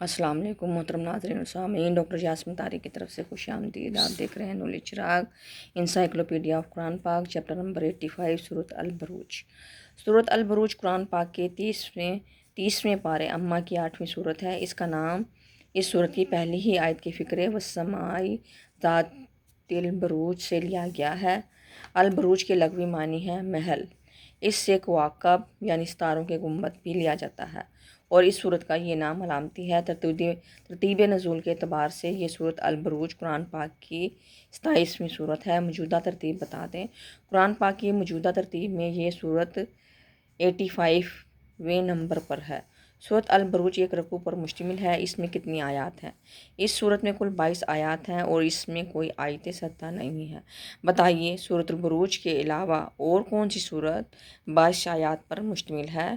السلام علیکم محترم ناظرین و سامعین، ڈاکٹر یاسمین طارق کی طرف سے خوش آمدید۔ آپ دیکھ رہے ہیں نور چراغ انسائکلوپیڈیا آف قرآن پاک، چیپٹر نمبر 85، سورۃ البروج۔ سورۃ البروج قرآن پاک کے 30ویں پارے اما کی 8ویں سورت ہے۔ اس کا نام اس سورت کی پہلی ہی آیت کے فقرے والسماء ذات البروج سے لیا گیا ہے۔ البروج کے لغوی معنی ہے محل۔ اس سے کواکب یعنی ستاروں کے گنبد بھی لیا جاتا ہے، اور اس سورت کا یہ نام علامتی ہے۔ ترتیب نزول کے اعتبار سے یہ سورت البروج قرآن پاک کی 27ویں سورت ہے۔ موجودہ ترتیب بتا دیں۔ قرآن پاک کی موجودہ ترتیب میں یہ سورت 85ویں نمبر پر ہے۔ سورت البروج ایک رکوع پر مشتمل ہے۔ اس میں کتنی آیات ہیں؟ اس سورت میں کل 22 آیات ہیں اور اس میں کوئی آیت سطح نہیں ہے۔ بتائیے سورت البروج کے علاوہ اور کون سی سورت 22 آیات پر مشتمل ہے؟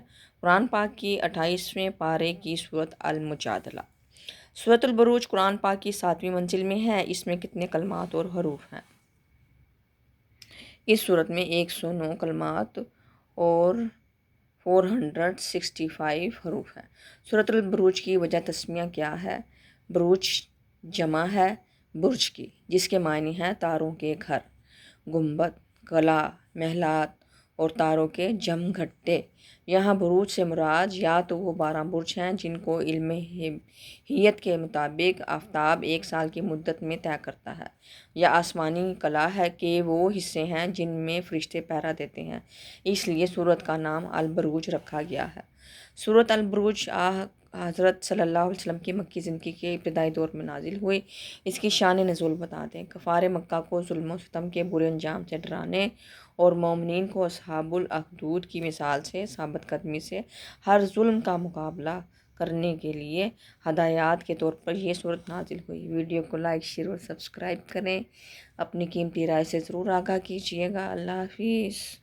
قرآن پاک کی 28ویں پارے کی سورت المجادلہ۔ سورت البروج قرآن پاک کی 7ویں منزل میں ہے۔ اس میں کتنے کلمات اور حروف ہیں؟ اس سورت میں 109 کلمات اور 465 حروف ہیں۔ سورت البروج کی وجہ تسمیہ کیا ہے؟ بروج جمع ہے برج کی، جس کے معنی ہیں تاروں کے گھر، گنبد، قلعہ، محلات اور تاروں کے جم گھٹے۔ یہاں بروج سے مراد یا تو وہ 12 برج ہیں جن کو علم ہیت کے مطابق آفتاب ایک سال کی مدت میں طے کرتا ہے، یا آسمانی قلعہ ہے کہ وہ حصے ہیں جن میں فرشتے پہرا دیتے ہیں، اس لیے سورت کا نام البروج رکھا گیا ہے۔ سورت البروج حضرت صلی اللہ علیہ وسلم کی مکی زندگی کے ابتدائی دور میں نازل ہوئی۔ اس کی شان نزول بتا دیں۔ کفار مکہ کو ظلم و ستم کے برے انجام سے ڈرانے اور مومنین کو اصحاب الاخدود کی مثال سے ثابت قدمی سے ہر ظلم کا مقابلہ کرنے کے لیے ہدایات کے طور پر یہ سورت نازل ہوئی۔ ویڈیو کو لائک، شیئر اور سبسکرائب کریں۔ اپنی قیمتی رائے سے ضرور آگاہ کیجیے گا۔ اللہ حافظ۔